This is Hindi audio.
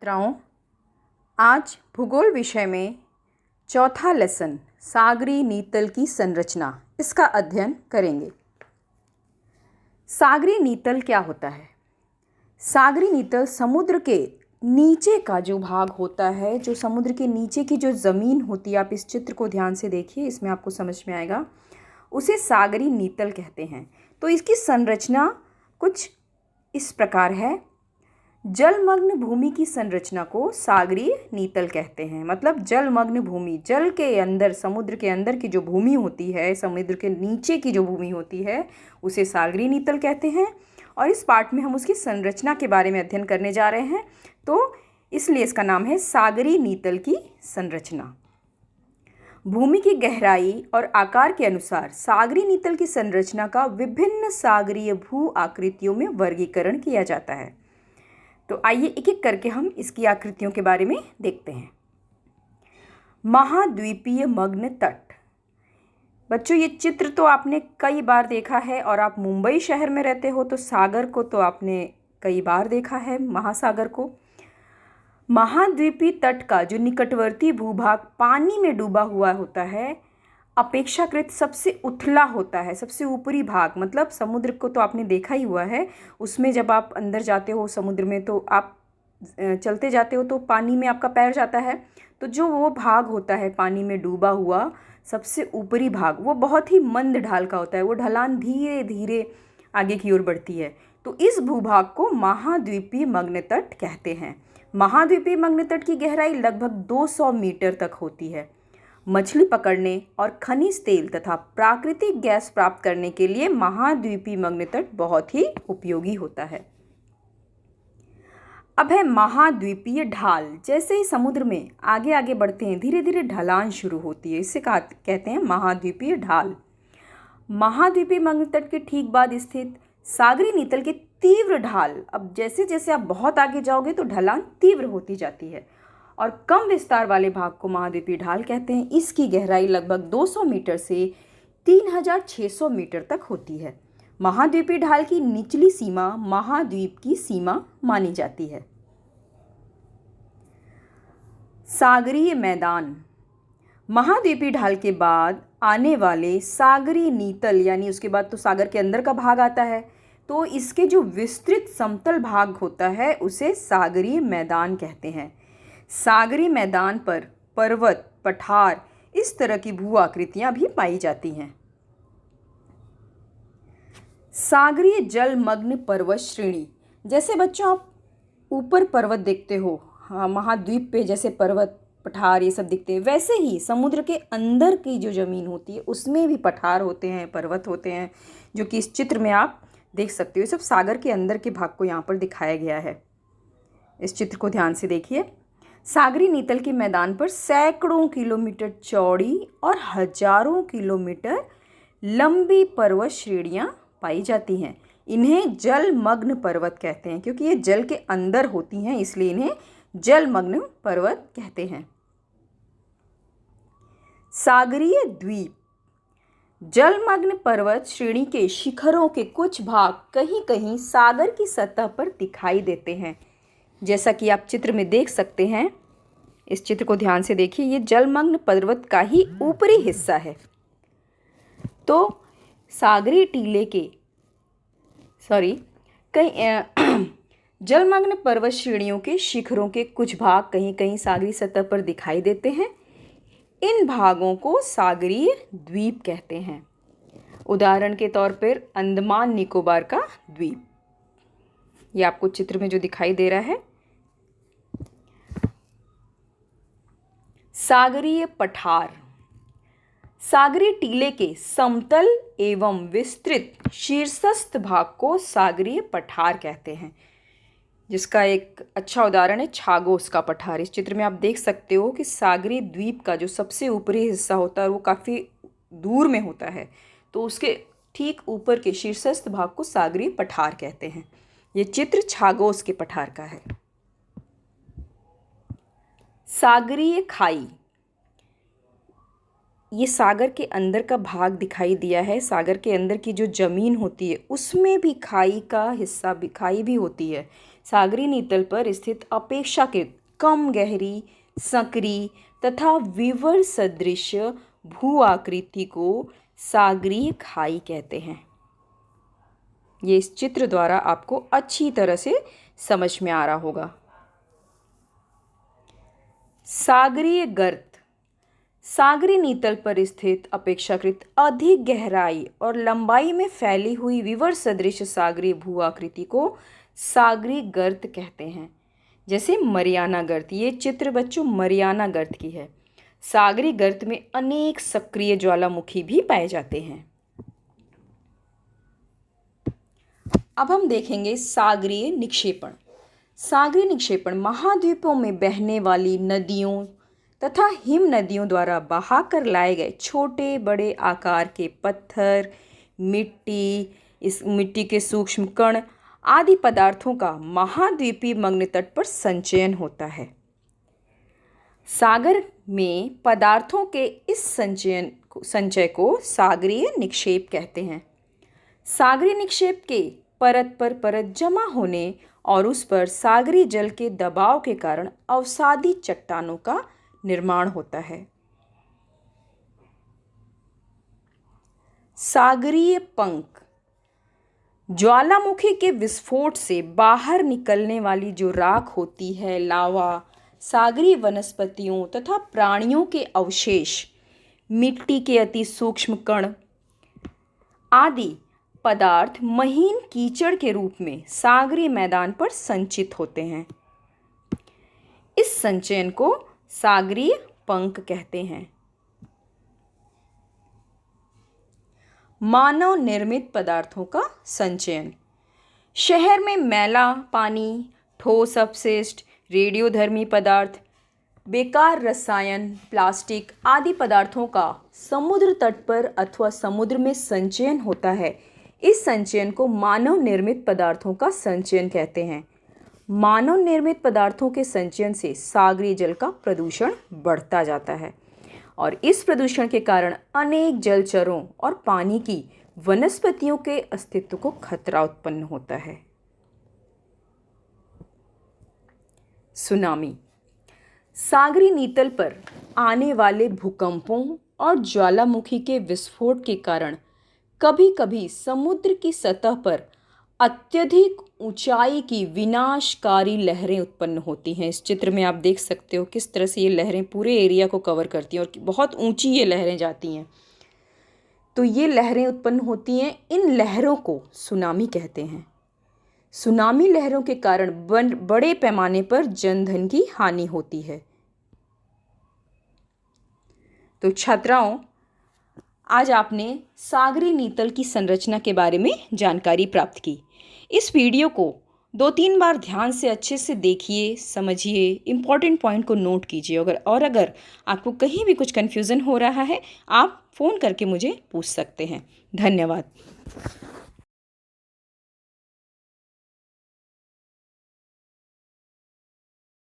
छात्राओं, आज भूगोल विषय में चौथा लेसन सागरी नीतल की संरचना इसका अध्ययन करेंगे। सागरी नीतल क्या होता है? सागरी नीतल समुद्र के नीचे का जो भाग होता है, जो समुद्र के नीचे की जो ज़मीन होती है, आप इस चित्र को ध्यान से देखिए, इसमें आपको समझ में आएगा, उसे सागरी नीतल कहते हैं। तो इसकी संरचना कुछ इस प्रकार है। जलमग्न भूमि की संरचना को सागरीय नीतल कहते हैं। मतलब जलमग्न भूमि, जल के अंदर, समुद्र के अंदर की जो भूमि होती है, समुद्र के नीचे की जो भूमि होती है, उसे सागरीय नीतल कहते हैं। और इस पाठ में हम उसकी संरचना के बारे में अध्ययन करने जा रहे हैं, तो इसलिए इसका नाम है सागरीय नीतल की संरचना। भूमि की गहराई और आकार के अनुसार सागरीय नीतल की संरचना का विभिन्न सागरीय भू आकृतियों में वर्गीकरण किया जाता है। तो आइए एक एक करके हम इसकी आकृतियों के बारे में देखते हैं। महाद्वीपीय मग्न तट। बच्चों, ये चित्र तो आपने कई बार देखा है, और आप मुंबई शहर में रहते हो तो सागर को तो आपने कई बार देखा है, महासागर को। महाद्वीपीय तट का जो निकटवर्ती भूभाग पानी में डूबा हुआ होता है, अपेक्षाकृत सबसे उथला होता है, सबसे ऊपरी भाग। मतलब समुद्र को तो आपने देखा ही हुआ है, उसमें जब आप अंदर जाते हो समुद्र में, तो आप चलते जाते हो तो पानी में आपका पैर जाता है, तो जो वो भाग होता है पानी में डूबा हुआ सबसे ऊपरी भाग, वो बहुत ही मंद ढाल का होता है। वो ढलान धीरे धीरे आगे की ओर बढ़ती है। तो इस भूभाग को महाद्वीपीय मग्न तट कहते हैं। महाद्वीपीय मग्न तट की गहराई लगभग 200 मीटर तक होती है। मछली पकड़ने और खनिज तेल तथा प्राकृतिक गैस प्राप्त करने के लिए महाद्वीपीय मग्न तट बहुत ही उपयोगी होता है। अब है महाद्वीपीय ढाल। जैसे ही समुद्र में आगे आगे बढ़ते हैं, धीरे धीरे ढलान शुरू होती है, इससे कहते हैं महाद्वीपीय ढाल। महाद्वीपीय मग्न तट के ठीक बाद स्थित सागरी नीतल के तीव्र ढाल। अब जैसे जैसे आप बहुत आगे जाओगे तो ढलान तीव्र होती जाती है, और कम विस्तार वाले भाग को महाद्वीपीय ढाल कहते हैं। इसकी गहराई लगभग 200 मीटर से 3600 मीटर तक होती है। महाद्वीपीय ढाल की निचली सीमा महाद्वीप की सीमा मानी जाती है। सागरीय मैदान। महाद्वीपीय ढाल के बाद आने वाले सागरीय नीतल, यानी उसके बाद तो सागर के अंदर का भाग आता है, तो इसके जो विस्तृत समतल भाग होता है उसे सागरीय मैदान कहते हैं। सागरीय मैदान पर पर्वत, पठार, इस तरह की भू आकृतियां भी पाई जाती हैं। सागरीय जलमग्न पर्वत श्रेणी। जैसे बच्चों आप ऊपर पर्वत देखते हो, हाँ, महाद्वीप पे जैसे पर्वत, पठार ये सब दिखते हैं, वैसे ही समुद्र के अंदर की जो ज़मीन होती है उसमें भी पठार होते हैं, पर्वत होते हैं, जो कि इस चित्र में आप देख सकते हो। ये सब सागर के अंदर के भाग को यहाँ पर दिखाया गया है। इस चित्र को ध्यान से देखिए। सागरी नीतल के मैदान पर सैकड़ों किलोमीटर चौड़ी और हजारों किलोमीटर लंबी पर्वत श्रेणियां पाई जाती हैं। इन्हें जलमग्न पर्वत कहते हैं, क्योंकि ये जल के अंदर होती हैं, इसलिए इन्हें जलमग्न पर्वत कहते हैं। सागरीय द्वीप। जलमग्न पर्वत श्रेणी के शिखरों के कुछ भाग कहीं कहीं सागर की सतह पर दिखाई देते हैं, जैसा कि आप चित्र में देख सकते हैं। इस चित्र को ध्यान से देखिए, ये जलमग्न पर्वत का ही ऊपरी हिस्सा है। तो सागरी टीले के कई जलमग्न पर्वत श्रेणियों के शिखरों के कुछ भाग कहीं कहीं सागरी सतह पर दिखाई देते हैं। इन भागों को सागरीय द्वीप कहते हैं। उदाहरण के तौर पर अंडमान निकोबार का द्वीप, ये आपको चित्र में जो दिखाई दे रहा है। सागरीय पठार। सागरी टीले के समतल एवं विस्तृत शीर्षस्थ भाग को सागरीय पठार कहते हैं, जिसका एक अच्छा उदाहरण है छागोस का पठार। इस चित्र में आप देख सकते हो कि सागरी द्वीप का जो सबसे ऊपरी हिस्सा होता है वो काफ़ी दूर में होता है, तो उसके ठीक ऊपर के शीर्षस्थ भाग को सागरीय पठार कहते हैं। ये चित्र छागोस के पठार का है। सागरीय खाई। ये सागर के अंदर का भाग दिखाई दिया है। सागर के अंदर की जो ज़मीन होती है उसमें भी खाई का हिस्सा भी खाई भी होती है। सागरी नीतल पर स्थित अपेक्षाकृत कम गहरी, संकरी तथा विवर सदृश भू आकृति को सागरीय खाई कहते हैं। ये इस चित्र द्वारा आपको अच्छी तरह से समझ में आ रहा होगा। सागरीय गर्त सागरी नीतल पर स्थित अपेक्षाकृत अधिक गहराई और लंबाई में फैली हुई विवर सदृश सागरीय भू आकृति को सागरी गर्त कहते हैं। जैसे मरियाना गर्त, ये चित्र बच्चों मरियाना गर्त की है। सागरी गर्त में अनेक सक्रिय ज्वालामुखी भी पाए जाते हैं। अब हम देखेंगे सागरीय निक्षेपण। सागरीय निक्षेपण महाद्वीपों में बहने वाली नदियों तथा हिम नदियों द्वारा बहाकर लाए गए छोटे बड़े आकार के पत्थर, इस मिट्टी के सूक्ष्म कण आदि पदार्थों का महाद्वीपीय मग्न तट पर संचयन होता है। सागर में पदार्थों के इस संचय को सागरीय निक्षेप कहते हैं। सागरीय निक्षेप के परत पर परत जमा होने और उस पर सागरी जल के दबाव के कारण अवसादी चट्टानों का निर्माण होता है। सागरीय पंख ज्वालामुखी के विस्फोट से बाहर निकलने वाली जो राख होती है, लावा, सागरीय वनस्पतियों तथा प्राणियों के अवशेष, मिट्टी के अति सूक्ष्म कण आदि पदार्थ महीन कीचड़ के रूप में सागरीय मैदान पर संचित होते हैं। इस संचयन को सागरीय पंख कहते हैं। मानव निर्मित पदार्थों का संचयन। शहर में मैला पानी, ठोस अपशिष्ट, रेडियोधर्मी पदार्थ, बेकार रसायन, प्लास्टिक आदि पदार्थों का समुद्र तट पर अथवा समुद्र में संचयन होता है। इस संचयन को मानव निर्मित पदार्थों का संचयन कहते हैं। मानव निर्मित पदार्थों के संचयन से सागरीय जल का प्रदूषण बढ़ता जाता है और इस प्रदूषण के कारण अनेक जलचरों और पानी की वनस्पतियों के अस्तित्व को खतरा उत्पन्न होता है। सुनामी सागरी नीतल पर आने वाले भूकंपों और ज्वालामुखी के विस्फोट के कारण कभी कभी समुद्र की सतह पर अत्यधिक ऊंचाई की विनाशकारी लहरें उत्पन्न होती हैं। इस चित्र में आप देख सकते हो किस तरह से ये लहरें पूरे एरिया को कवर करती हैं और बहुत ऊंची ये लहरें जाती हैं। तो ये लहरें उत्पन्न होती हैं, इन लहरों को सुनामी कहते हैं। सुनामी लहरों के कारण बड़े पैमाने पर जनधन की हानि होती है। तो छात्राओं, आज आपने सागरी नीतल की संरचना के बारे में जानकारी प्राप्त की। इस वीडियो को 2-3 बार ध्यान से अच्छे से देखिए, समझिए, इम्पॉर्टेंट पॉइंट को नोट कीजिए। अगर आपको कहीं भी कुछ कन्फ्यूज़न हो रहा है, आप फ़ोन करके मुझे पूछ सकते हैं। धन्यवाद।